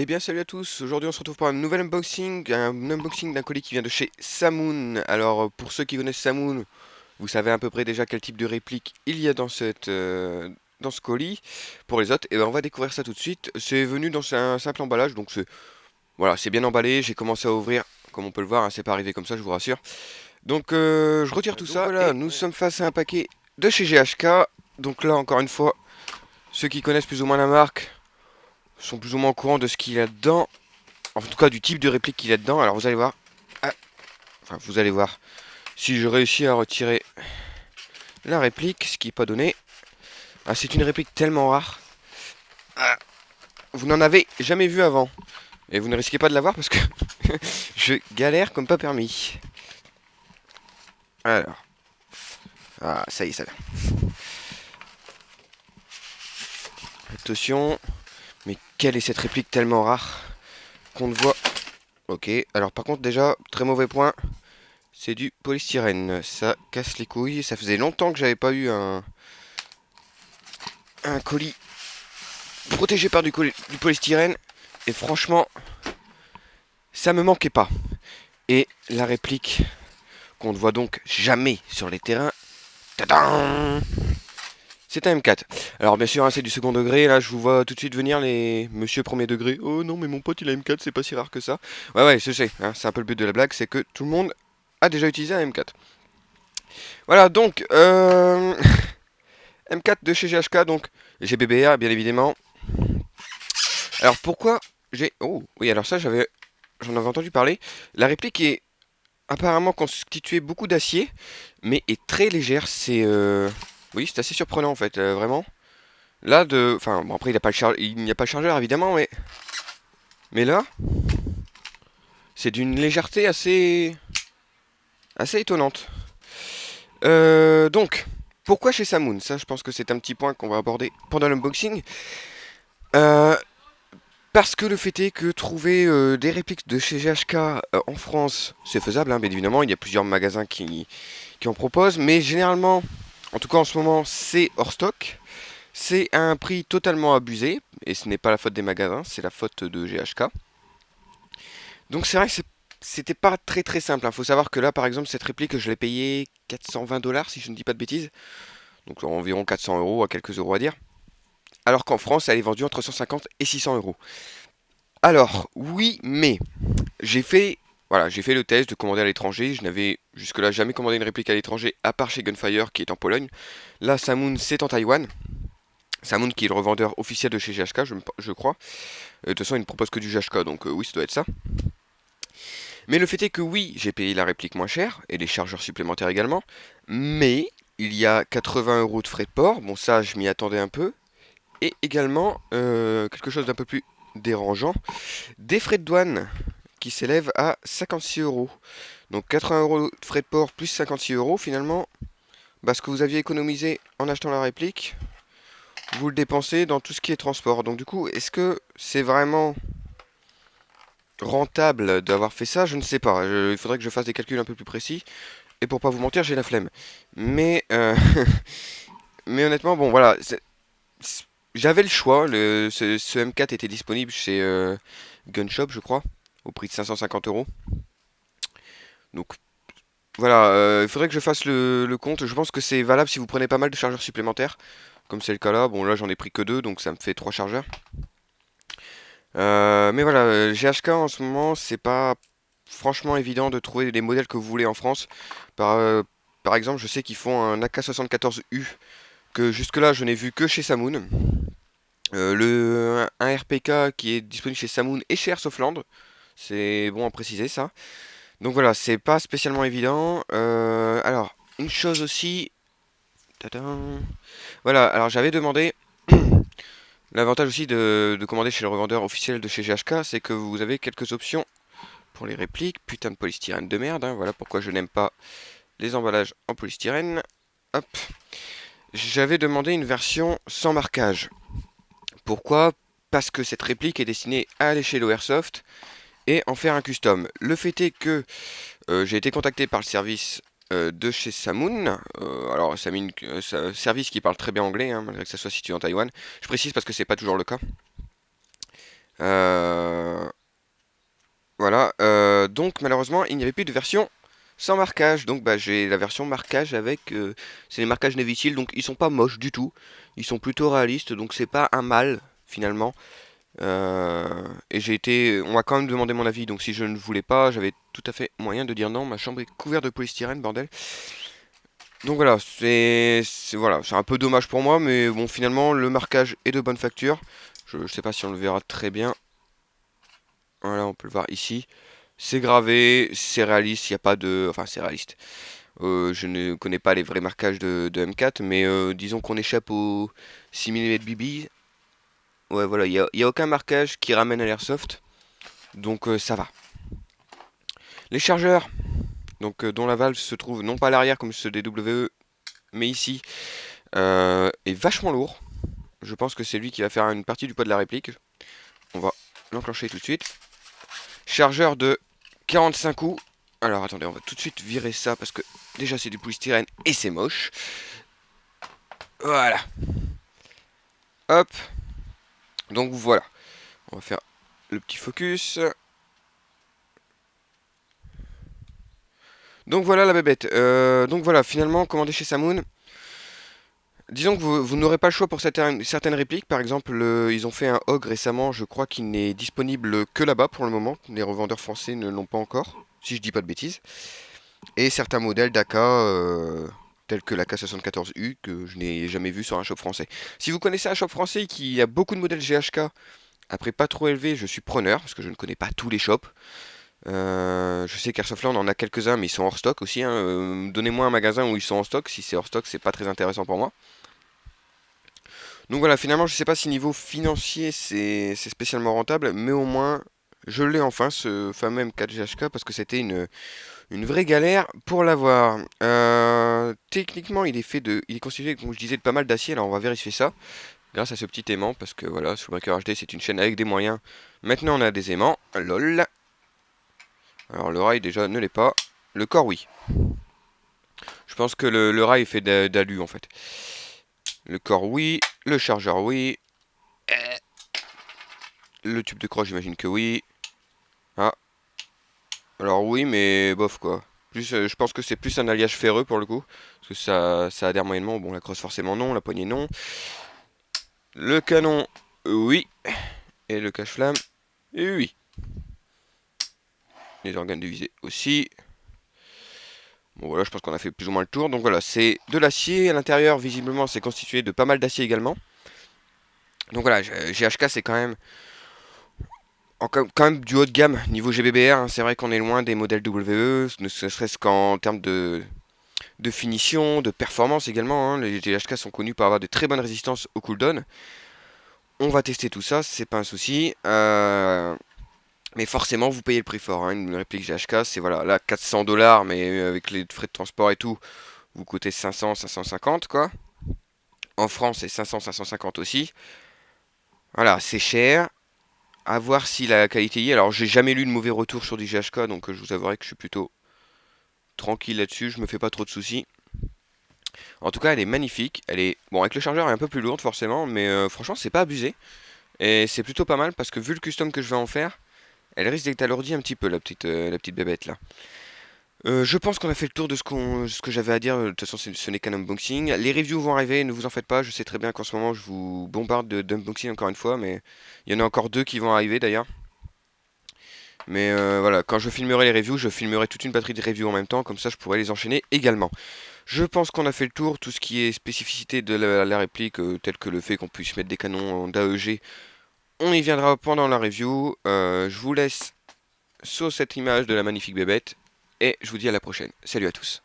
Eh bien salut à tous, aujourd'hui on se retrouve pour un unboxing d'un colis qui vient de chez Samoon. Alors pour ceux qui connaissent Samoon, vous savez à peu près déjà quel type de réplique il y a dans ce colis. Pour les autres, et ben on va découvrir ça tout de suite. C'est venu dans un simple emballage, donc voilà, c'est bien emballé, j'ai commencé à ouvrir, comme on peut le voir, hein, c'est pas arrivé comme ça je vous rassure. Donc je retire tout Donc ça, voilà, et nous sommes face à un paquet de chez GHK. Donc là encore une fois, ceux qui connaissent plus ou moins la marque sont plus ou moins au courant de ce qu'il y a dedans. En tout cas du type de réplique qu'il y a dedans. Alors vous allez voir. Ah, enfin vous allez voir. Si je réussis à retirer la réplique, ce qui n'est pas donné. Ah, c'est une réplique tellement rare. Ah, vous n'en avez jamais vu avant. Et vous ne risquez pas de l'avoir parce que je galère comme pas permis. Alors. Ah ça y est, ça va. Attention. Mais quelle est cette réplique tellement rare qu'on ne voit. Ok. Alors par contre déjà, très mauvais point. C'est du polystyrène. Ça casse les couilles. Ça faisait longtemps que j'avais pas eu un colis protégé par du polystyrène. Et franchement, ça me manquait pas. Et la réplique qu'on ne voit donc jamais sur les terrains, tadam, c'est un M4. Alors bien sûr, hein, c'est du second degré. Là, je vous vois tout de suite venir les monsieur premier degré. Oh non, mais mon pote il a M4, c'est pas si rare que ça. Ouais, ouais, je sais. Hein, c'est un peu le but de la blague, c'est que tout le monde a déjà utilisé un M4. Voilà, donc M4 de chez GHK, donc GBBR bien évidemment. Alors pourquoi j'ai... Oh oui, alors ça j'en avais entendu parler. La réplique est apparemment constituée beaucoup d'acier, mais est très légère. Oui, c'est assez surprenant en fait, vraiment. Là, enfin, bon après il n'y a pas le chargeur évidemment, mais là, c'est d'une légèreté assez étonnante. Donc, pourquoi chez Samoon? Ça, je pense que c'est un petit point qu'on va aborder pendant l'unboxing. Euh, Parce que le fait est que trouver des répliques de chez GHK en France, c'est faisable, hein, bien évidemment. Il y a plusieurs magasins qui en proposent, mais généralement, en tout cas en ce moment, c'est hors stock. C'est à un prix totalement abusé, et ce n'est pas la faute des magasins, c'est la faute de GHK. Donc c'est vrai que c'était pas très très simple. Il faut savoir que là, par exemple, cette réplique, je l'ai payée 420 dollars, si je ne dis pas de bêtises. Donc environ 400 euros, à quelques euros à dire. Alors qu'en France, elle est vendue entre 150 et 600 euros. Alors, oui, mais j'ai fait le test de commander à l'étranger. Je n'avais jusque-là jamais commandé une réplique à l'étranger, à part chez Gunfire, qui est en Pologne. Là, Samoon, c'est en Taïwan. Samoon, qui est le revendeur officiel de chez GHK, je crois. De toute façon, il ne propose que du GHK, donc oui, ça doit être ça. Mais le fait est que oui, j'ai payé la réplique moins cher, et les chargeurs supplémentaires également. Mais, il y a 80 euros de frais de port. Bon, ça, je m'y attendais un peu. Et également, quelque chose d'un peu plus dérangeant, des frais de douane qui s'élève à 56 euros. Donc 80 euros de frais de port plus 56 euros, finalement, bah, ce que vous aviez économisé en achetant la réplique, vous le dépensez dans tout ce qui est transport. Donc du coup, est-ce que c'est vraiment rentable d'avoir fait ça? Je ne sais pas. Il faudrait que je fasse des calculs un peu plus précis. Et pour pas vous mentir, j'ai la flemme. Mais, mais honnêtement, bon voilà, j'avais le choix. Ce M4 était disponible chez Gunshop, je crois, au prix de 550 euros. Donc voilà, il faudrait que je fasse le compte. Je pense que c'est valable si vous prenez pas mal de chargeurs supplémentaires. Comme c'est le cas là. Bon, là j'en ai pris que deux, donc ça me fait 3 chargeurs. Mais voilà, GHK en ce moment, c'est pas franchement évident de trouver les modèles que vous voulez en France. Par exemple, je sais qu'ils font un AK-74U que jusque-là je n'ai vu que chez Samoon. Un RPK qui est disponible chez Samoon et chez Airsoftland. C'est bon à préciser ça. Donc voilà, c'est pas spécialement évident. Alors, une chose aussi. Tadam. Voilà, alors j'avais demandé. L'avantage aussi de commander chez le revendeur officiel de chez GHK, c'est que vous avez quelques options pour les répliques. Putain de polystyrène de merde, hein. Voilà pourquoi je n'aime pas les emballages en polystyrène. Hop. J'avais demandé une version sans marquage. Pourquoi? Parce que cette réplique est destinée à aller chez l'Airsoft et en faire un custom. Le fait est que j'ai été contacté par le service de chez Samoon. Alors, Samoon, service qui parle très bien anglais, hein, malgré que ça soit situé en Taïwan. Je précise parce que c'est pas toujours le cas. Euh, voilà. Donc malheureusement, il n'y avait plus de version sans marquage. Donc bah, j'ai la version marquage avec... c'est les marquages Navy Seal, donc ils sont pas moches du tout. Ils sont plutôt réalistes, donc c'est pas un mal finalement. Et j'ai été... On m'a quand même demandé mon avis, donc si je ne voulais pas, j'avais tout à fait moyen de dire non. Ma chambre est couverte de polystyrène, bordel. Donc voilà, voilà, c'est un peu dommage pour moi, mais bon, finalement, le marquage est de bonne facture. Je sais pas si on le verra très bien. Voilà, on peut le voir ici. C'est gravé, c'est réaliste, il n'y a pas de... Enfin, c'est réaliste. Je ne connais pas les vrais marquages de M4, mais disons qu'on échappe au 6 mm BB. Ouais, voilà, il y a aucun marquage qui ramène à l'airsoft, donc ça va. Les chargeurs, donc dont la valve se trouve non pas à l'arrière comme ceux des WE, mais ici, est vachement lourd. Je pense que c'est lui qui va faire une partie du poids de la réplique. On va l'enclencher tout de suite. Chargeur de 45 coups. Alors attendez, on va tout de suite virer ça parce que déjà c'est du polystyrène et c'est moche. Voilà. Hop. Donc voilà. On va faire le petit focus. Donc voilà la bébête. Donc voilà, finalement, commandé chez Samoun. Disons que vous n'aurez pas le choix pour certaines répliques. Par exemple, ils ont fait un Hog récemment. Je crois qu'il n'est disponible que là-bas pour le moment. Les revendeurs français ne l'ont pas encore, si je dis pas de bêtises. Et certains modèles d'AK, tels que l'AK74U, que je n'ai jamais vu sur un shop français. Si vous connaissez un shop français qui a beaucoup de modèles GHK, après pas trop élevé, je suis preneur, parce que je ne connais pas tous les shops. Je sais qu'Airsoftland en a quelques-uns, mais ils sont hors stock aussi, hein. Donnez-moi un magasin où ils sont en stock. Si c'est hors stock, c'est pas très intéressant pour moi. Donc voilà, finalement, je sais pas si niveau financier c'est spécialement rentable, mais au moins je l'ai enfin, ce fameux M4 GHK, parce que c'était une vraie galère pour l'avoir. Techniquement, il est constitué, comme je disais, de pas mal d'acier. Alors on va vérifier ça grâce à ce petit aimant, parce que voilà, Soulbreaker HD c'est une chaîne avec des moyens. Maintenant on a des aimants, lol. Alors le rail déjà ne l'est pas, le corps oui. Je pense que le rail fait d'alu en fait. Le corps oui, le chargeur oui, le tube de croche j'imagine que oui. Ah, alors oui mais bof quoi. Plus, je pense que c'est plus un alliage ferreux pour le coup, parce que ça adhère moyennement. Bon la crosse forcément non, la poignée non. Le canon oui, et le cache-flamme oui. Les organes de visée aussi. Bon voilà, je pense qu'on a fait plus ou moins le tour. Donc voilà, c'est de l'acier. À l'intérieur, visiblement, c'est constitué de pas mal d'acier également. Donc voilà, GHK c'est quand même du haut de gamme niveau GBBR. Hein. C'est vrai qu'on est loin des modèles WE, ne serait-ce qu'en termes de finition, de performance également. Hein. Les GHK sont connus pour avoir de très bonnes résistances au cooldown. On va tester tout ça, c'est pas un souci. Mais forcément, vous payez le prix fort. Hein. Une réplique GHK, c'est voilà, là 400 $, mais avec les frais de transport et tout, vous coûtez 500, 550 quoi. En France, c'est 500, 550 aussi. Voilà, c'est cher. À voir si la qualité y est. Alors, j'ai jamais lu de mauvais retour sur du GHK, donc je vous avouerai que je suis plutôt tranquille là-dessus. Je me fais pas trop de soucis. En tout cas, elle est magnifique. Elle est bon avec le chargeur, elle est un peu plus lourde forcément, mais franchement, c'est pas abusé. Et c'est plutôt pas mal parce que vu le custom que je vais en faire, elle risque d'être alourdie un petit peu la petite bébête là. Je pense qu'on a fait le tour de ce que j'avais à dire. De toute façon, ce n'est qu'un unboxing. Les reviews vont arriver, ne vous en faites pas. Je sais très bien qu'en ce moment, je vous bombarde d'unboxing encore une fois, mais il y en a encore deux qui vont arriver d'ailleurs. Mais voilà, quand je filmerai les reviews, je filmerai toute une batterie de reviews en même temps, comme ça je pourrai les enchaîner également. Je pense qu'on a fait le tour, tout ce qui est spécificité de la réplique, tel que le fait qu'on puisse mettre des canons d'AEG, on y viendra pendant la review. Je vous laisse sur cette image de la magnifique bébête, et je vous dis à la prochaine. Salut à tous.